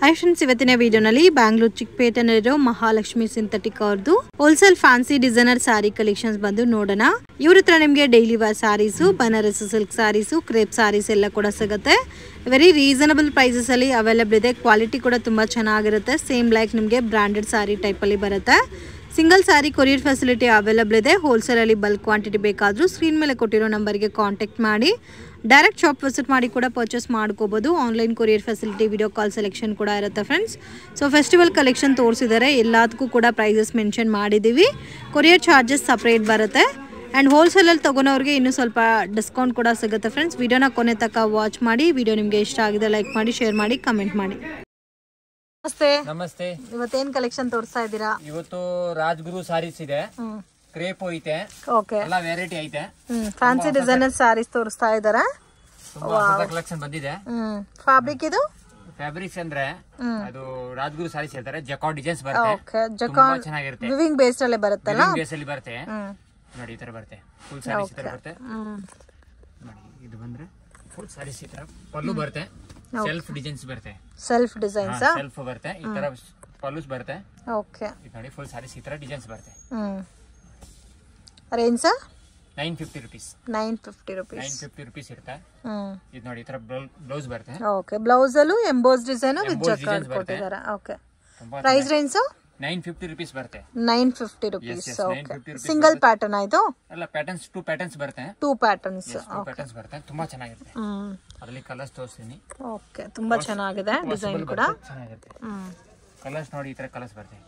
Hi friends, ಇವತ್ತಿನ ವಿಡಿಯೋನಲ್ಲಿ ಬ್ಯಾಂಗ್ಳೂರ್ ಚಿಕ್ಕಪೇಟೆನಲ್ಲಿರೋ ಮಹಾಲಕ್ಷ್ಮಿ ಸಿಂಥೆಟಿಕ್ ಅವ್ರದ್ದು wholesale fancy designer sari collections ಬಂದು ನೋಡೋಣ. ಇವ್ರ ಹತ್ರ ನಿಮಗೆ daily wear saris, Banaras silk saris, crepe saris ಎಲ್ಲ ಕೂಡ ಸಿಗುತ್ತೆ. ವೆರಿ ರೀಸನಬಲ್ ಪ್ರೈಸಸ್ ಅಲ್ಲಿ ಅವೈಲೇಬಲ್ ಇದೆ. ಕ್ವಾಲಿಟಿ ಕೂಡ ತುಂಬಾ ಚೆನ್ನಾಗಿರುತ್ತೆ. ಸೇಮ್ ಲೈಕ್ ನಿಮಗೆ ಬ್ರಾಂಡೆಡ್ ಸ್ಯಾರಿ ಟೈಪ್ ಅಲ್ಲಿ ಬರುತ್ತೆ. Single sari courier facility available ಇದೆ. ಹೋಲ್ಸೇಲ್ ಅಲ್ಲಿ ಬಲ್ಕ್ ಕ್ವಾಂಟಿಟಿ ಬೇಕಾದರೂ ಸ್ಕ್ರೀನ್ ಮೇಲೆ ಕೊಟ್ಟಿರೋ ನಂಬರ್ಗೆ ಕಾಂಟ್ಯಾಕ್ಟ್ ಮಾಡಿ ಡೈರೆಕ್ಟ್ ಶಾಪ್ ವಿಸಿಟ್ ಮಾಡಿ ಕೂಡ ಪರ್ಚೇಸ್ ಮಾಡ್ಕೋಬಹುದು. Online courier facility, video call selection ಕೂಡ ಇರುತ್ತೆ ಫ್ರೆಂಡ್ಸ್. ಸೊ ಫೆಸ್ಟಿವಲ್ ಕಲೆಕ್ಷನ್ ತೋರಿಸಿದ್ದಾರೆ, ಎಲ್ಲದಕ್ಕೂ ಕೂಡ ಪ್ರೈಸಸ್ ಮೆನ್ಷನ್ ಮಾಡಿದ್ದೀವಿ. ಕೊರಿಯರ್ ಚಾರ್ಜಸ್ ಸಪ್ರೇಟ್ ಬರುತ್ತೆ. ಆ್ಯಂಡ್ ಹೋಲ್ಸೇಲಲ್ಲಿ ತೊಗೊಳೋರಿಗೆ ಇನ್ನೂ ಸ್ವಲ್ಪ ಡಿಸ್ಕೌಂಟ್ ಕೂಡ ಸಿಗುತ್ತೆ ಫ್ರೆಂಡ್ಸ್. ವಿಡಿಯೋನ ಕೊನೆ ತನಕ ವಾಚ್ ಮಾಡಿ. ವಿಡಿಯೋ ನಿಮಗೆ ಇಷ್ಟ ಆಗಿದೆ ಲೈಕ್ ಮಾಡಿ, ಶೇರ್ ಮಾಡಿ, ಕಮೆಂಟ್ ಮಾಡಿ. ನಮಸ್ತೆ. ನಮಸ್ತೆ. ಇವತ್ತೇನ್ ಕಲೆಕ್ಷನ್ ತೋರಿಸ್ತಾ ಇದ್ದೀರಾ? ಇವತ್ತು ರಾಜ್ಗುರು ಸಾರೀಸ್ ಇದೆ, ಕ್ರೇಪ್ ಐತೆ, ಓಕೆ, ಎಲ್ಲ ವೆರೈಟಿ ಐತೆ. ಫ್ಯಾನ್ಸಿ ಡಿಸೈನರ್ ಸಾರೀಸ್ ತೋರಿಸ್ತಾ ಇದ್ದಾರೆ. ತುಂಬಾ ಕಲೆಕ್ಷನ್ ಬಂದಿದೆ. ಫ್ಯಾಬ್ರಿಕ್ ಇದು ಫ್ಯಾಬ್ರಿಕ್ಸ್ ಅಂದ್ರೆ ಅದು ರಾಜ್ಗುರು ಸಾರೀಸ್ ಹೇಳ್ತಾರೆ. ಜಕಾರ್ಡ್ ಡಿಸೈನ್ಸ್ ಬರುತ್ತೆ. ಓಕೆ, ಜಕಾರ್ಡ್ ಚೆನ್ನಾಗಿರುತ್ತೆ. ವಿವಿಂಗ್ ಬೇಸ್ ಅಲ್ಲೇ ಬರುತ್ತಲ್ಲ, ವಿವಿಂಗ್ ಬೇಸ್ ಅಲ್ಲಿ ಬರುತ್ತೆ. ನೋಡಿ ಈ ತರ ಬರುತ್ತೆ, ಫುಲ್ ಸಾರೀಸ್ ಈ ತರ ಬರುತ್ತೆ. ನೋಡಿ ಇದು ಬಂದ್ರೆ ಫುಲ್ ಸಾರೀಸ್ ಈ ತರ ಪಲ್ಲು ಬರುತ್ತೆ. ಸೆಲ್ಫ್ ಡಿಸೈನ್ಸ್ ಬರುತ್ತೆ. ಸೆಲ್ಫ್ ಡಿಸೈನ್ಸ್ ಸೆಲ್ಫ್ ಬರುತ್ತೆ. ಈ ತರ ಪಲ್ಲುಸ್ ಬರುತ್ತೆ. ಓಕೆ, ನೋಡಿ ಫುಲ್ ಸಾರೀಸ್ ಈ ತರ ಡಿಸೈನ್ಸ್ ಬರುತ್ತೆ. Range sir 950 rupees. 950 rupees. 950 rupees ಇರುತ್ತೆ. ಇದು ನೋಡಿ ಈ ತರ ಬ್ಲೌಸ್ ಬರುತ್ತೆ. ಓಕೆ, ಬ್ಲೌಸ್ ಅಲ್ಲೂ ಎಂಬೋಸ್ ಡಿಸೈನ್ ವಿತ್ ಜಕಾರ್ಡ್ ಕೊಟ್ಟಿದ್ದಾರೆ. ಓಕೆ, ಪ್ರೈಸ್ ರೇಂಜ್ 950 rupees ಬರುತ್ತೆ. 950 rupees. ಓಕೆ, ಸಿಂಗಲ್ ಪ್ಯಾಟರ್ನ್ ಆಯ್ತು? ಅಲ್ಲ, ಪ್ಯಾಟರ್ನ್ಸ್ 2 ಪ್ಯಾಟರ್ನ್ಸ್ ಬರುತ್ತೆ. 2 ಪ್ಯಾಟರ್ನ್ಸ್. ಪ್ಯಾಟರ್ನ್ಸ್ ಬರುತ್ತೆ. ತುಂಬಾ ಚೆನ್ನಾಗಿರುತ್ತೆ. ಅದರಲ್ಲಿ ಕಲರ್ಸ್ ತೋರಿಸ್ತೀನಿ. ಓಕೆ, ತುಂಬಾ ಚೆನ್ನಾಗಿದೆ ಡಿಸೈನ್ ಕೂಡ. ಚೆನ್ನಾಗಿರುತ್ತೆ. ಕಲರ್ಸ್ ನೋಡಿ ಈ ತರ ಕಲರ್ಸ್ ಬರುತ್ತೆ.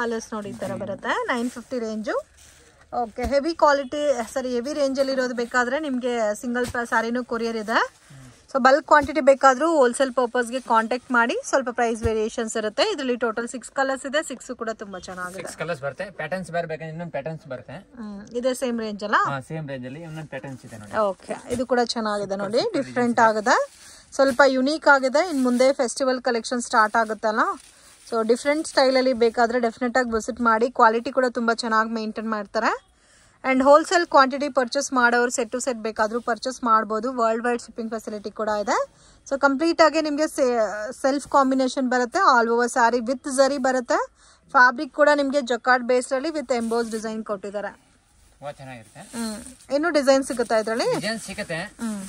ಕಲರ್ಸ್ ನೋಡಿ ಈ ತರ ಬರುತ್ತೆ. 950 ರೇಂಜು. ಓಕೆ, ಹೆವಿ ಕ್ವಾಲಿಟಿ, ಸರಿ ಹೆವಿ ರೇಂಜಲ್ಲಿ ಇರೋದು ಬೇಕಾದರೆ ನಿಮಗೆ ಸಿಂಗಲ್ ಸ್ಯಾರಿನೂ ಕೊರಿಯರ್ ಇದೆ. ಸೊ ಬಲ್ಕ್ ಕ್ವಾಂಟಿಟಿ ಬೇಕಾದರೂ ಹೋಲ್ಸೇಲ್ ಪರ್ಪಸ್ಗೆ ಕಾಂಟ್ಯಾಕ್ಟ್ ಮಾಡಿ. ಸ್ವಲ್ಪ ಪ್ರೈಸ್ ವೇರಿಯೇಷನ್ಸ್ ಇರುತ್ತೆ. ಇದರಲ್ಲಿ ಟೋಟಲ್ 6 ಕಲರ್ಸ್ ಇದೆ. 6 ಕೂಡ ತುಂಬಾ ಚೆನ್ನಾಗಿದೆ. 6 ಕಲರ್ಸ್ ಬರುತ್ತೆ. ಪ್ಯಾಟರ್ನ್ಸ್ ಬೇರೆ ಬೇಕಾದ್ರೆ ಇನ್ನೊಂದು ಪ್ಯಾಟರ್ನ್ಸ್ ಬರುತ್ತೆ. ಇದೆ ಸೇಮ್ ರೇಂಜ್ ಅಲ್ಲ? ಸೇಮ್ ರೇಂಜ್ ಅಲ್ಲಿ ಇನ್ನೊಂದು ಪ್ಯಾಟರ್ನ್ಸ್ ಇದೆ ನೋಡಿ. ಓಕೆ, ಇದು ಕೂಡ ಚೆನ್ನಾಗಿದೆ ನೋಡಿ, ಡಿಫ್ರೆಂಟ್ ಆಗಿದೆ, ಸ್ವಲ್ಪ ಯುನೀಕ್ ಆಗಿದೆ. ಇನ್ನು ಮುಂದೆ ಫೆಸ್ಟಿವಲ್ ಕಲೆಕ್ಷನ್ ಸ್ಟಾರ್ಟ್ ಆಗುತ್ತಲ್ಲ, ಸೊ ಡಿಫ್ರೆಂಟ್ ಸ್ಟೈಲಲ್ಲಿ ಬೇಕಾದರೆ ಡೆಫಿನೆಟ್ ಆಗಿ ವಿಸಿಟ್ ಮಾಡಿ. ಕ್ವಾಲಿಟಿ ಕೂಡ ತುಂಬ ಚೆನ್ನಾಗಿ ಮೇಂಟೈನ್ ಮಾಡ್ತಾರೆ. ಆ್ಯಂಡ್ ಹೋಲ್ಸೇಲ್ ಕ್ವಾಂಟಿಟಿ ಪರ್ಚೇಸ್ ಮಾಡೋರು ಸೆಟ್ ಟು ಸೆಟ್ ಬೇಕಾದರೂ ಪರ್ಚೇಸ್ ಮಾಡ್ಬೋದು. ವರ್ಲ್ಡ್ ವೈಡ್ ಶಿಪ್ಪಿಂಗ್ ಫೆಸಿಲಿಟಿ ಕೂಡ ಇದೆ. ಸೊ ಕಂಪ್ಲೀಟ್ ಆಗಿ ನಿಮಗೆ ಸೆಲ್ಫ್ ಕಾಂಬಿನೇಷನ್ ಬರುತ್ತೆ. ಆಲ್ ಓವರ್ ಸ್ಯಾರಿ ವಿತ್ ಝರಿ ಬರುತ್ತೆ. ಫ್ಯಾಬ್ರಿಕ್ ಕೂಡ ನಿಮಗೆ ಜಕಾರ್ಡ್ ಬೇಸ್ಡಲ್ಲಿ ವಿತ್ ಎಂಬೋಸ್ ಡಿಸೈನ್ ಕೊಟ್ಟಿದ್ದಾರೆ. ಚೆನ್ನಾಗಿರುತ್ತೆ. ಇನ್ನು ಡಿಸೈನ್ ಸಿಗುತ್ತಾ ಇದರಲ್ಲಿ? ಡಿಸೈನ್ ಸಿಗುತ್ತೆ.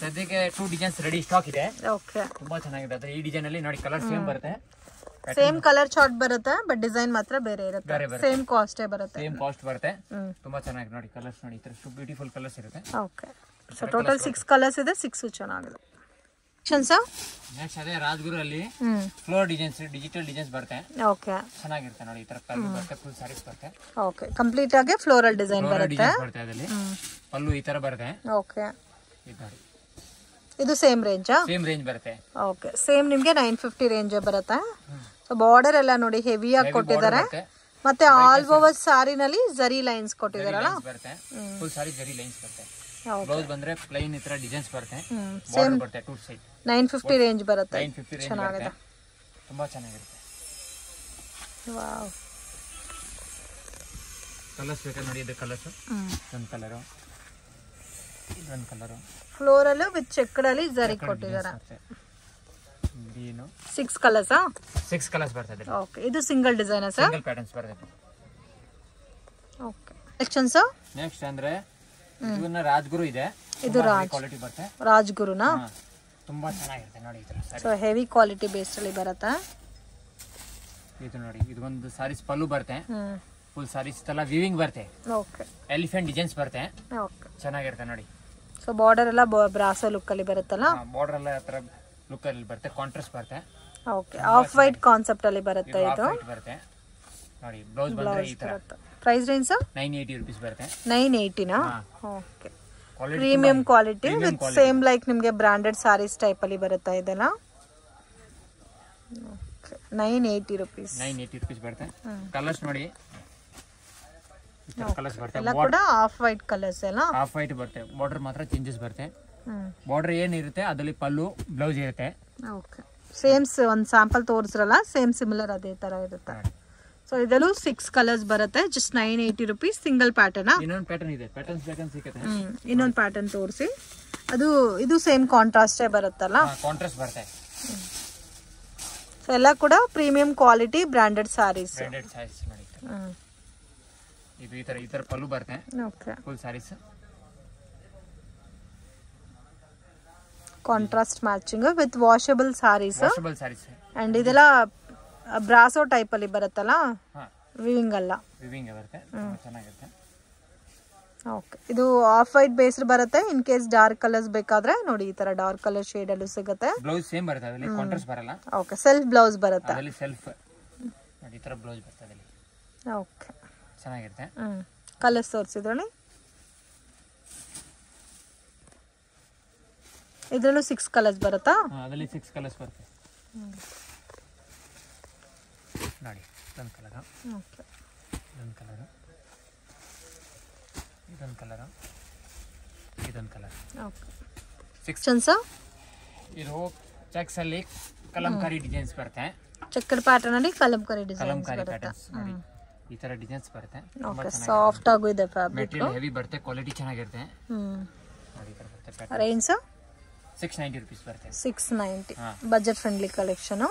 ಸದ್ಯಕ್ಕೆ 2 ಡಿಸೈನ್ಸ್ ರೆಡಿ ಸ್ಟಾಕ್ ಇದೆ. ಓಕೆ, ತುಂಬಾ ಚೆನ್ನಾಗಿದೆ. ಈ ಡಿಸೈನ್ ಅಲ್ಲಿ ನೋಡಿ ಕಲರ್ ಸೇಮ್ ಬರುತ್ತೆ. ಸೇಮ್ ಕಲರ್ ಚಾರ್ಟ್ ಬರುತ್ತೆ, ಬಟ್ ಡಿಸೈನ್ ಮಾತ್ರ ಬೇರೆ ಇರುತ್ತೆ. ಸೇಮ್ ಕಾಸ್ಟ್ ಬರುತ್ತೆ. ಸೇಮ್ ಕಾಸ್ಟ್ ಬರುತ್ತೆ. ತುಂಬಾ ಚೆನ್ನಾಗಿದೆ ನೋಡಿ. ಕಲರ್ಸ್ ನೋಡಿ, ಈ ತರ ಬ್ಯೂಟಿಫುಲ್ ಕಲರ್ಸ್ ಇರುತ್ತೆ. ಓಕೆ, ಸೊ ಟೋಟಲ್ 6 ಕಲರ್ಸ್ ಇದೆ. 6 ಚೆನ್ನಾಗಿದೆ. ನೆಕ್ಸ್ಟ್ ಅದೇ ರಾಜ್ಗುರು ಅಲ್ಲಿ ಫ್ಲೋರ್ ಡಿಸೈನ್ಸ್, ಡಿಜಿಟಲ್ ಡಿಸೈನ್ಸ್ ಬರುತ್ತೆ. ಓಕೆ, ಚೆನ್ನಾಗಿರುತ್ತೆ ನೋಡಿ. ಈ ತರ ಪಲ್ಲು ಬರುತ್ತೆ, ಫುಲ್ ಸಾರೀಸ್ ಬರುತ್ತೆ. ಓಕೆ, ಕಂಪ್ಲೀಟ್ ಆಗಿ ಫ್ಲೋರಲ್ ಡಿಸೈನ್ ಬರುತ್ತೆ. ಅದರಲ್ಲಿ ಪಲ್ಲು ಈ ತರ ಬರುತ್ತೆ. ಓಕೆ, ಇದು ನೋಡಿ, ಇದು ಸೇಮ್ ರೇಂಜ್? ಸೇಮ್ ರೇಂಜ್ ಬರುತ್ತೆ. ಓಕೆ, ಸೇಮ್ ನಿಮಗೆ 950 ರೇಂಜ್ ಬರುತ್ತೆ. ಸೊ ಬಾರ್ಡರ್ ಎಲ್ಲ ನೋಡಿ ಹೆವಿ ಆಗಿ ಕೊಟ್ಟಿದ್ದಾರೆ. ಮತ್ತೆ ಆಲ್ ಓವರ್ ಸಾರಿನಲ್ಲಿ ಜರಿ ಲೈನ್ಸ್ ಕೊಟ್ಟಿದ್ದಾರಲ್ಲ, ಫುಲ್ ಸಾರಿ ಜರಿ ಲೈನ್ಸ್ ಬರುತ್ತೆ. ಬ್ಲೌಸ್ ಬಂದ್ರೆ ಪ್ಲೈನ್ ಈ ತರ ಡಿಸೈನ್ಸ್ ಬರುತ್ತೆ. ಸೇಮ್ ಬರುತ್ತೆ 2 ಸೈಡ್. 950 ರೇಂಜ್ ಬರುತ್ತೆ. ಚೆನ್ನಾಗಿದೆ, ತುಂಬಾ ಚೆನ್ನಾಗಿರುತ್ತೆ. ವಾವ್, ಕಲರ್ಸ್ ಬೇಕಾ ನೋಡಿ. ಇದು ಕಲರ್ಸ್ ಒಂದು ಕಲರ್, ಒಂದು ಕಲರ್ ಫ್ಲೋರಲ್ ವಿತ್ ಚೆಕ್ಡ್ ಅಲ್ಲಿ ಜರಿ ಕೊಟ್ಟಿದ್ದಾರೆ. 6 ಕಲರ್ಸ್. 6 ಕಲರ್ಸ್ ಬರ್ತದೆ. ಓಕೆ, ಇದು single design sir? Single patterns ಬರ್ತದೆ. ಓಕೆ, ಸೆಕ್ಷನ್ ಸರ್ ನೆಕ್ಸ್ಟ್ ಅಂದ್ರೆ ಇದನ್ನ ರಾಜ್ಗುರು ಇದೆ. ಇದು ಕ್ವಾಲಿಟಿ ಬರುತ್ತೆ. ರಾಜ್ಗುರುನಾ? ತುಂಬಾ ಚೆನ್ನಾಗಿರುತ್ತೆ ನೋಡಿ. ಈ ತರ ಸೊ ಹೆವಿ ಕ್ವಾಲಿಟಿ ಬೇಸ್ ಅಲ್ಲಿ ಬರುತ್ತೆ. ಇದು ನೋಡಿ, ಇದು ಒಂದು ಸಾರೀಸ್ ಪಲ್ಲು ಬರುತ್ತೆ. ಫುಲ್ ಸಾರೀಸ್ ಎಲ್ಲ ವಿವಿಂಗ್ ಬರುತ್ತೆ. ಓಕೆ, ಎಲಿಫೆಂಟ್ ಡಿಸೈನ್ಸ್ ಬರುತ್ತೆ. ಓಕೆ, ಚೆನ್ನಾಗಿರುತ್ತೆ ನೋಡಿ. ಸೊ ಬಾರ್ಡರ್ ಎಲ್ಲ ಬ್ರಾಸೋ ಲುಕ್ ಅಲ್ಲಿ ಬರುತ್ತಲ್ಲ? ಬಾರ್ಡರ್ ಎಲ್ಲ ತರ ಲುಕ್ ಅಲ್ಲಿ ಬರುತ್ತೆ. ಕಾಂಟ್ರಾಸ್ಟ್ ಬರುತ್ತೆ. ಓಕೆ, ಆಫ್ ವೈಟ್ ಕಾನ್ಸೆಪ್ಟ್ ಅಲ್ಲಿ ಬರುತ್ತೆ. ಇದು ಬರುತ್ತೆ ನೋಡಿ. ಬ್ಲೌಸ್ ಬಂದ್ರೆ ಈ ತರ. ಪ್ರೈಸ್ ರೇಂಜ್ 980 rupees ಬರುತ್ತೆ. 980 ನಾ? Okay, premium quality with same like ನಿಮಗೆ ಬ್ರಾಂಡೆಡ್ ಸಾರೀಸ್ ಟೈಪ್ ಅಲ್ಲಿ ಬರುತ್ತೆ ಇದೆಲ್ಲ. Okay, 980 rupees. 980 rupees ಬರುತ್ತೆ. ಕಲರ್ಸ್ ನೋಡಿ, ಕಲರ್ಸ್ ಬರುತ್ತೆ. ಎಲ್ಲ ಕೂಡ ಆಫ್ ವೈಟ್ ಕಲರ್ಸ್ ಎಲ್ಲ. ಆಫ್ ವೈಟ್ ಬರುತ್ತೆ. ಬಾರ್ಡರ್ ಮಾತ್ರ ಚೇಂಜಸ್ ಬರುತ್ತೆ. ಬಾರ್ಡರ್ ಏನಿರುತ್ತೆ ಅದರಲ್ಲಿ ಪಲ್ಲು ಬ್ಲೌಸ್ ಇರುತ್ತೆ. ಓಕೆ, ಸೇಮ್ ಒಂದು ಸ್ಯಾಂಪಲ್ ತೋರಿಸ್ರಲ್ಲ, ಸೇಮ್ ಸಿಮಿಲರ್ ಅದೇ ತರ ಇರುತ್ತೆ. ಸೊ ಇದಲ್ಲೂ 6 ಕಲರ್ಸ್ ಬರುತ್ತೆ. Just 980 rupees. Single pattern. ಇನ್ನೊಂದು ಪ್ಯಾಟರ್ನ್ ಇದೆ. ಪ್ಯಾಟರ್ನ್ಸ್ ಬೇಕಂತ ಸಿಗುತ್ತೆ. ಇನ್ನೊಂದು ಪ್ಯಾಟರ್ನ್ ತೋರಿಸಿ. ಇದು ಸೇಮ್ ಕಾಂಟ್ರಾಸ್ಟೇ ಬರುತ್ತಲ್ಲ? ಕಾಂಟ್ರಾಸ್ಟ್ ಬರುತ್ತೆ. ಸೊ ಎಲ್ಲ ಕೂಡ premium quality branded saris. Branded saris ನೋಡಿ. ಇದು ಈ ತರ ಪಲ್ಲು ಬರುತ್ತೆ. Okay. Full saris contrast matching with washable saris. Washable saris. And ಇದೆಲ್ಲ ಬ್ರಾಸೋ ಟೈಪ್ ಅಲ್ಲಿ ಬರುತ್ತಲ್ಲ, ವಿವಿಂಗ್ ಅಲ್ಲ, ವಿವಿಂಗ್ ಬರುತ್ತೆ. ಚೆನ್ನಾಗಿರುತ್ತೆ. ಓಕೆ. ಇದು ಆಫ್ ವೈಟ್ ಬೇಸ್ಡ್ ಬರುತ್ತೆ. ಇನ್ ಕೇಸ್ ಡಾರ್ಕ್ ಕಲರ್ಸ್ ಬೇಕಾದ್ರೆ ನೋಡಿ ಈ ತರ ಡಾರ್ಕ್ ಕಲರ್ ಶೇಡ್ ಅಲ್ಲೂ ಸಿಗುತ್ತೆ. ಬ್ಲೌಸ್ ಸೇಮ್ ಬರುತ್ತೆ, ಅದರಲ್ಲಿ ಕಾಂಟ್ರಾಸ್ಟ್ ಬರಲ್ಲ. ಓಕೆ. ಸೆಲ್ಫ್ ಬ್ಲೌಸ್ ಬರುತ್ತೆ, ಅದರಲ್ಲಿ ಸೆಲ್ಫ್ ನೋಡಿ ಈ ತರ ಬ್ಲೌಸ್ ಬರುತ್ತೆ ಅದರಲ್ಲಿ. ಓಕೆ. ಚೆನ್ನಾಗಿರುತ್ತೆ. ಕಲರ್ಸ್ ತೋರಿಸಿದ್ರಲ್ಲಿ ಇದರಲ್ಲೂ 6 ಕಲರ್ಸ್ ಬರುತ್ತಾ? ಅದರಲ್ಲಿ 6 ಕಲರ್ಸ್ ಬರುತ್ತೆ ನೋಡಿ. ಇದೊಂದು ಕಲರ್, ಓಕೆ, ಇದೊಂದು ಕಲರ್, ಇದೊಂದು ಕಲರ್, ಇದೊಂದು ಕಲರ್. ಓಕೆ. 6 ಚನ್ಸ. ಇದು ಚೆಕ್ಸ್ ಅಲ್ಲಿ ಕಲಂಕಾರಿ ಡಿಸೈನ್ಸ್ ಬರುತ್ತೆ. ಚೆಕ್ಕರ್ ಪ್ಯಾಟರ್ನ್ ಅಲ್ಲಿ ಕಲಂಕಾರಿ ಡಿಸೈನ್ಸ್ ಬರುತ್ತೆ. ಪ್ಯಾಟರ್ನ್ಸ್ ನೋಡಿ ಈ ತರ ಡಿಸೈನ್ಸ್ ಬರುತ್ತೆ. ಓಕೆ. ಸಾಫ್ಟ್ ಆಗು ಇದೆ ಫ್ಯಾಬ್ರಿಕ್. ಮೆಟೀರಿಯಲ್ ಹೆವಿ ಬರುತ್ತೆ, ಕ್ವಾಲಿಟಿ ಚೆನ್ನಾಗಿರುತ್ತೆ. ನೋಡಿ ಈ ತರ ಬರುತ್ತೆ ಪ್ಯಾಟರ್ನ್. ರೇಂಜ್ 690 rupees ಬರುತ್ತೆ. 690 ಬಜೆಟ್ ಫ್ರೆಂಡ್ಲಿ ಕಲೆಕ್ಷನ್.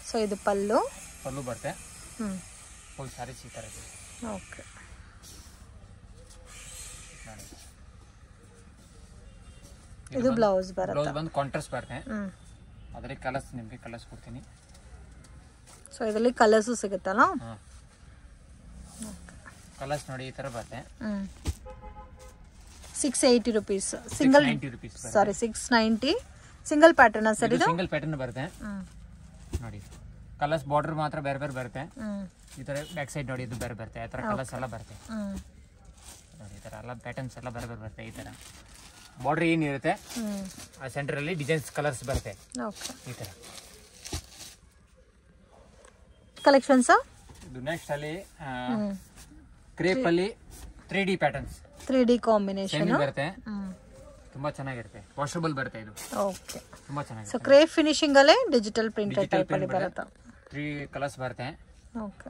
ಸೊ ಇದು ಪಲ್ಲು ಬರುತ್ತೆ. ಫುಲ್ ಸಾರೀಸ್ ಈ ತರ ಇದೆ. ಓಕೆ. ಇದು ಬ್ಲೌಸ್ ಬರುತ್ತೆ. ಬ್ಲೌಸ್ ಬಂದು ಕಾಂಟ್ರಾಸ್ಟ್ ಬರುತ್ತೆ. ಅದರಲ್ಲಿ ಕಲರ್ಸ್ ನಿಮಗೆ ಕಲರ್ಸ್ ಕೊಡ್ತೀನಿ. ಸೊ ಇದರಲ್ಲಿ ಕಲರ್ಸ್ ಸಿಗುತ್ತಲ್ಲ. ಕಲರ್ಸ್ ನೋಡಿ ಈ ತರ ಬರುತ್ತೆ. 680 rupees ಸಿಂಗಲ್. 90 rupees ಸಾರಿ 690 ಸಿಂಗಲ್ ಪ್ಯಾಟರ್ನ್ ಸರ್. ಇದು ಸಿಂಗಲ್ ಪ್ಯಾಟರ್ನ್ ಬರುತ್ತೆ ನೋಡಿ. ಕಲರ್ಸ್ ಬಾರ್ಡರ್ ಮಾತ್ರ ಬೇರೆ ಬೇರೆ ಬರುತ್ತೆ. ಈ ತರ ಬ್ಯಾಕ್ ಸೈಡ್ ನೋಡಿ ಇದು ಬೇರೆ ಬರುತ್ತೆ. ಆ ತರ ಕಲರ್ಸ್ ಎಲ್ಲ ಬರುತ್ತೆ ನೋಡಿ. ಈ ತರ ಎಲ್ಲ ಪ್ಯಾಟರ್ನ್ಸ್ ಎಲ್ಲ ಬೇರೆ ಬೇರೆ ಬರುತ್ತೆ. ಈ ತರ ಬಾರ್ಡರ್ ಏನಿರುತ್ತೆ ಆ ಸೆಂಟರ್ ಅಲ್ಲಿ ಡಿಸೈನ್ಸ್ ಕಲರ್ಸ್ ಬರುತ್ತೆ. ಓಕೆ. ಈ ತರ ಕಲೆಕ್ಷನ್ಸ್. ಇದು ನೆಕ್ಸ್ಟ್ ಅಲ್ಲಿ ಕ್ರೇಪ್ ಅಲ್ಲಿ 3D ಪ್ಯಾಟರ್ನ್ಸ್, 3D ಕಾಂಬಿನೇಷನ್ ಬರುತ್ತೆ. ತುಂಬಾ ಚೆನ್ನಾಗಿರುತ್ತೆ. ವಾಷಬಲ್ ಬರುತ್ತೆ ಇದು. ಓಕೆ. ತುಂಬಾ ಚೆನ್ನಾಗಿದೆ. ಸೊ ಕ್ರೇಪ್ ಫಿನಿಶಿಂಗ್ ಅಲ್ಲೇ ಡಿಜಿಟಲ್ ಪ್ರಿಂಟೆಡ್ ಟೈಪ್ ಅಲ್ಲಿ ಬರುತ್ತೆ. 3 ಕಲರ್ಸ್ ಬರುತ್ತೆ. ಓಕೆ.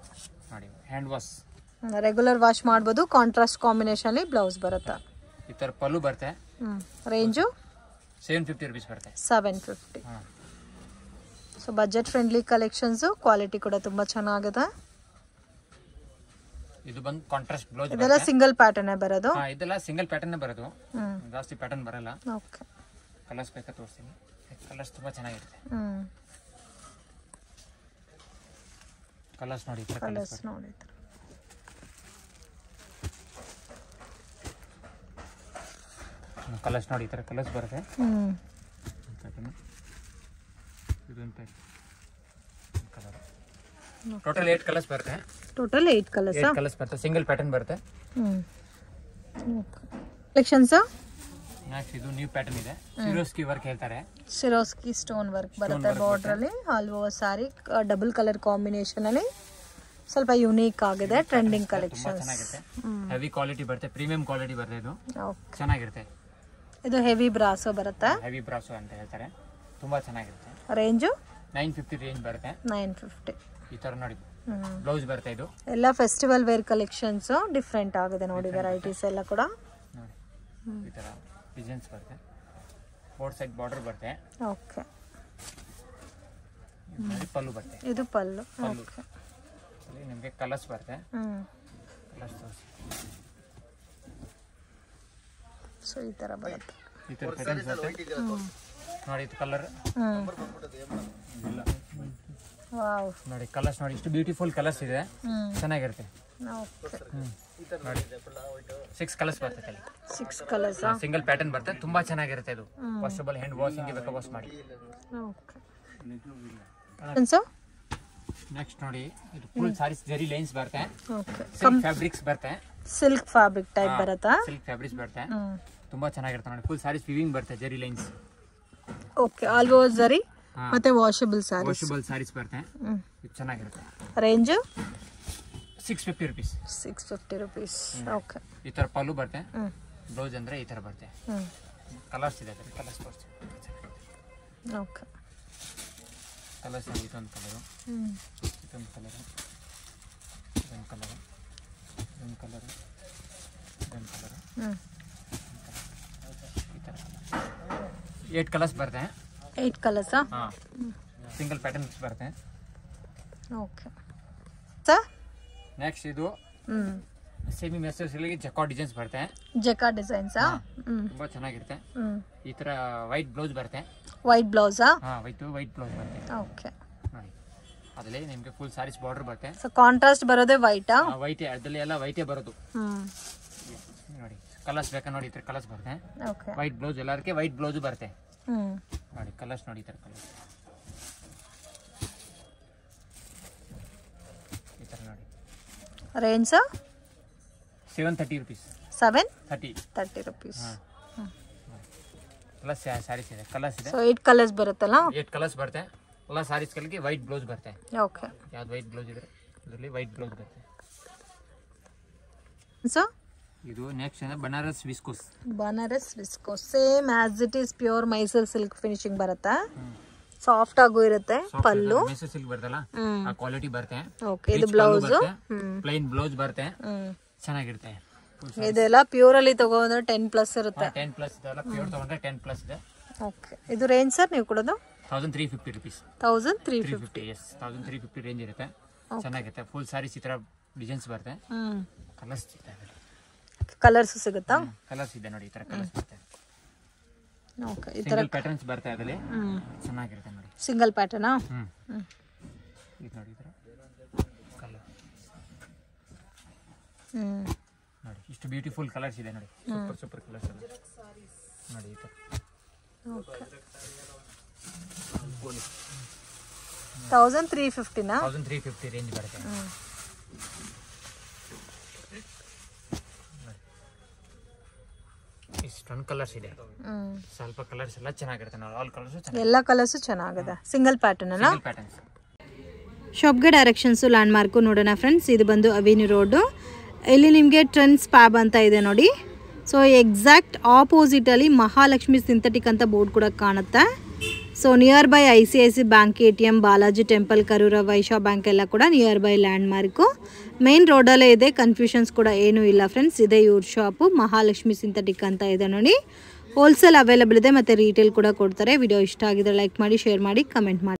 ನೋಡಿ ಹ್ಯಾಂಡ್ ವಾಶ್, ರೆಗ್ಯುಲರ್ ವಾಶ್ ಮಾಡಬಹುದು. ಕಾಂಟ್ರಾಸ್ಟ್ ಕಾಂಬಿನೇಷನ್ ಅಲ್ಲಿ ಬ್ಲೌಸ್ ಬರುತ್ತೆ. ಈ ತರ ಪಲ್ಲು ಬರುತ್ತೆ. ರೇಂಜ್ 750 rupees ಬರುತ್ತೆ. 750. So budget friendly collections. Quality ಕೂಡ ತುಂಬಾ ಚೆನ್ನಾಗಿದೆ. ಇದು ಬಂದು ಕಾಂಟ್ರಾಸ್ಟ್ ಬ್ಲೌಸ್. ಇದೆಲ್ಲ ಸಿಂಗಲ್ ಪ್ಯಾಟರ್ನ್ ಬರೋದು. ಇದೆಲ್ಲ ಸಿಂಗಲ್ ಪ್ಯಾಟರ್ನ್ ಬರೋದು, ಜಾಸ್ತಿ ಪ್ಯಾಟರ್ನ್ ಬರಲ್ಲ. ಓಕೆ. ಕಲರ್ಸ್ ಬೇಕಾ ತೋರಿಸ್ತೀನಿ. ಕಲರ್ಸ್ ತುಂಬಾ ಚೆನ್ನಾಗಿರುತ್ತೆ. ಕಲರ್ಸ್ ನೋಡಿ ಈ ತರ ಕಲರ್ಸ್ ನೋಡಿ. ಕಲರ್ಸ್ ನೋಡಿ ಈ ತರ ಕಲರ್ಸ್ ಬರುತ್ತೆ. ಟೋಟಲ್ 8 ಕಲರ್ಸ್ ಬರುತ್ತೆ. Total 8 colours. 8 ಕಲರ್ಸ್ ಬರುತ್ತೆ. ಸಿಂಗಲ್ ಪ್ಯಾಟರ್ನ್ ಬರುತ್ತೆ. ಕಲೆಕ್ಷನ್ಸ್. ನೆಕ್ಸ್ಟ್ ಇದು ನ್ಯೂ ಪ್ಯಾಟರ್ನ್ ಇದೆ. ಸಿರೋಸ್ಕಿ ವರ್ಕ್ ಹೇಳ್ತಾರೆ. ಸಿರೋಸ್ಕಿ ಸ್ಟೋನ್ ವರ್ಕ್ ಬರುತ್ತೆ ಬಾರ್ಡರ್ ಅಲ್ಲಿ. ಆಲ್ ಓವರ್ ಸಾರಿ ಡಬಲ್ ಕಲರ್ ಕಾಂಬಿನೇಷನ್ ಅಲ್ಲಿ ಸ್ವಲ್ಪ ಯೂನಿಕ್ ಆಗಿದೆ. Trending collection. ಚೆನ್ನಾಗಿರುತ್ತೆ. ಹೆವಿ ಕ್ವಾಲಿಟಿ ಬರುತ್ತೆ, ಪ್ರೀಮಿಯಂ ಕ್ವಾಲಿಟಿ ಬರುತ್ತೆ. ಇದು ಚೆನ್ನಾಗಿರುತ್ತೆ. ಇದು ಹೆವಿ ಬ್ರಾಸೋ ಬರುತ್ತೆ. ಹೆವಿ ಬ್ರಾಸೋ ಅಂತ ಹೇಳ್ತಾರೆ. ತುಂಬಾ ಚೆನ್ನಾಗಿರುತ್ತೆ. ರೇಂಜ್ 950 ರೇಂಜ್ ಬರುತ್ತೆ. 950. ಈ ತರ ನೋಡಿ ಬ್ಲೌಸ್ ಬರುತ್ತೆ. ಇದು ಎಲ್ಲ ಫೆಸ್ಟಿವಲ್ ವೇರ್ ಕಲೆಕ್ಷನ್ಸ್ ಡಿಫ್ರೆಂಟ್ ಆಗಿದೆ ನೋಡಿ. ವೆರೈಟೀಸ್ ಎಲ್ಲ ಕೂಡ ನೋಡಿ ಈ ತರ ಡಿಸೈನ್ಸ್ ಬರುತ್ತೆ. ಬೋರ್ಡ್ ಸೈಡ್ ಬಾರ್ಡರ್ ಬರುತ್ತೆ. ಓಕೆ. ಪಲ್ಲು ಬರುತ್ತೆ. ಇದು ಪಲ್ಲು. ಓಕೆ. ನಿಮಗೆ ಕಲರ್ಸ್ ಬರುತ್ತೆ. ಕಲರ್ಸ್ ತೋರಿಸಿ. ಸೊ ಈ ತರ ಬರುತ್ತೆ. ಈ ತರ ಪ್ಯಾಟರ್ನ್ಸ್ ಬರುತ್ತೆ ನೋಡಿ. ಇದು ಕಲರ್ ವಾವ್. ನೋಡಿ ಕಲರ್ಸ್ ನೋಡಿ ಇಷ್ಟು ಬ್ಯೂಟಿಫುಲ್ ಕಲರ್ಸ್ ಇದೆ. ಚೆನ್ನಾಗಿರುತ್ತೆ. ಓಕೆ. ನೋಡಿ 6 ಕಲರ್ಸ್ ಬರುತ್ತೆ. 6 ಕಲರ್ಸ್. ಸಿಂಗಲ್ ಪ್ಯಾಟರ್ನ್ ಬರುತ್ತೆ. ತುಂಬಾ ಚೆನ್ನಾಗಿರುತ್ತೆ. ಇದು ವಾಷಬಲ್, ಹ್ಯಾಂಡ್ ವಾಷಿಂಗ್ ಬೇಕಾ ವಾಶ್ ಮಾಡಿ. ಓಕೆ. ನೆಕ್ಸ್ಟ್ ನೋಡಿ ಇದು ಫುಲ್ ಸಾರೀಸ್ ಜರಿ ಲೈನ್ಸ್ ಬರುತ್ತೆ. ಓಕೆ. ಸಿಲ್ಕ್ ಫ್ಯಾಬ್ರಿಕ್ಸ್ ಬರುತ್ತೆ. ಸಿಲ್ಕ್ ಫ್ಯಾಬ್ರಿಕ್ ಟೈಪ್ ಬರುತ್ತಾ? ಸಿಲ್ಕ್ ಫ್ಯಾಬ್ರಿಕ್ಸ್ ಬರುತ್ತೆ. ತುಂಬಾ ಚೆನ್ನಾಗಿರುತ್ತೆ ನೋಡಿ. ಫುಲ್ ಸಾರೀಸ್ ವಿವಿಂಗ್ ಬರುತ್ತೆ, ಜರಿ ಲೈನ್ಸ್. ಓಕೆ. ಆಲ್ ಓವರ್ ಜರಿ ಮತ್ತೆ ವಾಷಬಲ್ ಸಾರೀಸ್. ವಾಷಬಲ್ ಸಾರೀಸ್ ಬರುತ್ತೆ. ಇದು ಚೆನ್ನಾಗಿರುತ್ತೆ. Range 650 rupees. 650 rupees. ಓಕೆ. ಈ ತರ ಪಲ್ಲು ಬರುತ್ತೆ. ಬ್ಲೌಸ್ ಅಂದ್ರೆ ಈ ತರ ಬರುತ್ತೆ. ಕಲರ್ಸ್ ಇದೆ. ಕಲರ್ಸ್ ತೋರಿಸಿ. ಓಕೆ. ಕಲರ್ಸ್ ಇದೊಂದು ಕಲರು, ಇದೊಂದು ಕಲರು, ಇದೊಂದು ಕಲರು, ಇದೊಂದು ಕಲರು, ಇದೊಂದು ಕಲರು, ಈ ಥರ 8 ಕಲರ್ಸ್ ಬರುತ್ತೆ. 8 ಕಲರ್ಸ್. ಸಿಂಗಲ್ ಪ್ಯಾಟರ್ನ್ಸ್ ಬರುತ್ತೆ. ಓಕೆ ಸರ್ ನೆಕ್ಸ್ಟ್ ಇದು ಸೆಮಿ ಮೆಸರ್ ಸಿಲ್ಕ್ಗೆ ಜಕಾರ್ಡ್ ಡಿಸೈನ್ಸ್ ಬರುತ್ತೆ. ಜಕಾರ್ಡ್ ಡಿಸೈನ್ಸ್ ತುಂಬಾ ಚೆನ್ನಾಗಿರುತ್ತೆ. ಈ ತರ ವೈಟ್ ಬ್ಲೌಸ್ ಬರುತ್ತೆ. ವೈಟ್ ಬ್ಲೌಸಾ? ವೈಟ್ ಬ್ಲೌಸ್ ಬರುತ್ತೆ. ಓಕೆ ನೋಡಿ ಅದರಲ್ಲಿ ನಿಮಗೆ ಫುಲ್ ಸಾರೀಸ್ ಬಾರ್ಡರ್ ಬರುತ್ತೆ. ಸೊ ಕಾಂಟ್ರಾಸ್ಟ್ ಬರೋದೇ ವೈಟಾ? ವೈಟ್ ಅದರಲ್ಲಿ ಎಲ್ಲ ವೈಟೇ ಬರೋದು. ನೋಡಿ ಕಲರ್ಸ್ ಬೇಕಾ ನೋಡಿ, ಈ ತರ ಕಲರ್ಸ್ ಬರುತ್ತೆ. ಓಕೆ ವೈಟ್ ಬ್ಲೌಸ್ ಎಲ್ಲರಿಗೆ ವೈಟ್ ಬ್ಲೌಸ್ ಬರುತ್ತೆ. ನೋಡಿ ಕಲರ್ಸ್ ನೋಡಿ, ಈ ತರ ಕಲರ್ಸ್ ಈ ತರ ನೋಡಿ. Range 730 rupees. 730 rupees. ಎಲ್ಲ ಸ್ಯಾರೀಸ್ ಇದೆ, ಕಲರ್ಸ್ ಇದೆ. ಸೊ 8 ಕಲರ್ಸ್ ಬರುತ್ತಲ್ಲ? 8 ಕಲರ್ಸ್ ಬರುತ್ತೆ. ಎಲ್ಲ ಸ್ಯಾರೀಸ್ಗಳಿಗೆ ವೈಟ್ ಬ್ಲೌಸ್ ಬರುತ್ತೆ. ಓಕೆ ಯಾವ್ದು ವೈಟ್ ಬ್ಲೌಸ್ ಇದೆ ಇದರಲ್ಲಿ ವೈಟ್ ಬ್ಲೌಸ್ ಬರುತ್ತೆ. ಸೊ ಇದು ನೆಕ್ಸ್ಟ್ ಅಂದ್ರೆ Banaras viscose. Banaras viscose same as it is pure Mysore silk finishing ಬರುತ್ತೆ. ಸಾಫ್ಟ್ ಆಗು ಇರುತ್ತೆ. ಪಲ್ಲು ಮೈಸೂರ್ ಸಿಲ್ಕ್ ಬರ್ತಲ್ಲ ಆ ಕ್ವಾಲಿಟಿ ಬರುತ್ತೆ. ಓಕೆ ಇದು ಬ್ಲೌಸ್ ಪ್ಲೈನ್ ಬ್ಲೌಸ್ ಬರುತ್ತೆ. ಚೆನ್ನಾಗಿರುತ್ತೆ. ಇದೆಲ್ಲ ಪ್ಯೂರ್ ಅಲ್ಲಿ ತಗೊಂಡ್ರೆ 10+ ಇರುತ್ತೆ. 10+ ಇದೆಲ್ಲ ಪ್ಯೂರ್ ತಗೊಂಡ್ರೆ 10+ ಇದೆ. ಓಕೆ ಇದು ರೇಂಜ್ ಸರ್ ನೀವು ಕೊಡೋದು? 1350 rupees. 1350. ಎಸ್ 1350 ರೇಂಜ್ ಇರುತ್ತೆ. ಚೆನ್ನಾಗಿರುತ್ತೆ. ಫುಲ್ ಸಾರೀಸ್ ಈ ತರ ಡಿಸೈನ್ಸ್ ಬರುತ್ತೆ. ಕಲರ್ಸ್ ಸಿಗ್ತವೆ. ಕಲರ್ಸ್ ಸಿಗುತ್ತಾ? ಕಲರ್ಸ್ ಇದೆ ನೋಡಿ, ಈ ತರ ಕಲರ್ಸ್ ಬರುತ್ತೆ. ಓಕೆ ಈ ತರ ಸಿಂಗಲ್ ಪ್ಯಾಟರ್ನ್ಸ್ ಬರುತ್ತೆ ಅದರಲ್ಲಿ. ಚೆನ್ನಾಗಿರುತ್ತೆ ನೋಡಿ. ಸಿಂಗಲ್ ಪ್ಯಾಟರ್ನಾ? ಇದು ನೋಡಿ ಈ ತರ ಕಲರ್ ನೋಡಿ, ಇಷ್ಟು ಬ್ಯೂಟಿಫುಲ್ ಕಲರ್ಸ್ ಇದೆ ನೋಡಿ. ಸೂಪರ್ ಕಲರ್ಸ್ ನೋಡಿ ಈ ತರ. ಓಕೆ 1350 ನಾ? 1350 ರೇಂಜ್ ಬರುತ್ತೆ. ಇಷ್ಟೊಂದು ಕಲರ್ಸ್ ಇದೆ. ಸ್ವಲ್ಪ ಕಲರ್ಸ್ ಎಲ್ಲ ಚೆನ್ನಾಗಿರುತ್ತೆ ನೋಡಿ. ಆಲ್ ಕಲರ್ಸ್ ಎಲ್ಲ ಕಲರ್ಸ್ ಚೆನ್ನಾಗಿದೆ. ಸಿಂಗಲ್ ಪ್ಯಾಟರ್ನ್ ಅಲ್ಲ? Single patterns. ಶಾಪ್ಗೆ ಡೈರೆಕ್ಷನ್ಸು ಲ್ಯಾಂಡ್ ಮಾರ್ಕು ನೋಡೋಣ ಫ್ರೆಂಡ್ಸ್. ಇದು ಬಂದು ಅವೆನ್ಯೂ ರೋಡು. ಇಲ್ಲಿ ನಿಮಗೆ ಟ್ರೆಂಡ್ಸ್ ಫ್ಯಾಬ್ ಅಂತ ಇದೆ ನೋಡಿ. ಸೊ ಎಕ್ಸಾಕ್ಟ್ ಆಪೋಸಿಟಲ್ಲಿ ಮಹಾಲಕ್ಷ್ಮಿ ಸಿಂಥೆಟಿಕ್ ಅಂತ ಬೋರ್ಡ್ ಕೂಡ ಕಾಣುತ್ತೆ. So near by ICICI bank, ATM, Balaji temple, Karur Vysya bank ಎಲ್ಲ ಕೂಡ near by landmark. Main ರೋಡಲ್ಲೇ ಇದೆ. ಕನ್ಫ್ಯೂಷನ್ಸ್ ಕೂಡ ಏನೂ ಇಲ್ಲ ಫ್ರೆಂಡ್ಸ್. ಇದೆ ಇವ್ರ ಶಾಪು ಮಹಾಲಕ್ಷ್ಮಿ ಸಿಂಥೆಟಿಕ್ ಅಂತ ಇದೆ ನೋಡಿ. ಹೋಲ್ಸೇಲ್ ಅವೈಲೇಬಲ್ ಇದೆ ಮತ್ತು ರೀಟೇಲ್ ಕೂಡ ಕೊಡ್ತಾರೆ. ವಿಡಿಯೋ ಇಷ್ಟ ಆಗಿದ್ರೆ ಲೈಕ್ ಮಾಡಿ, ಶೇರ್ ಮಾಡಿ, ಕಮೆಂಟ್ ಮಾಡಿ.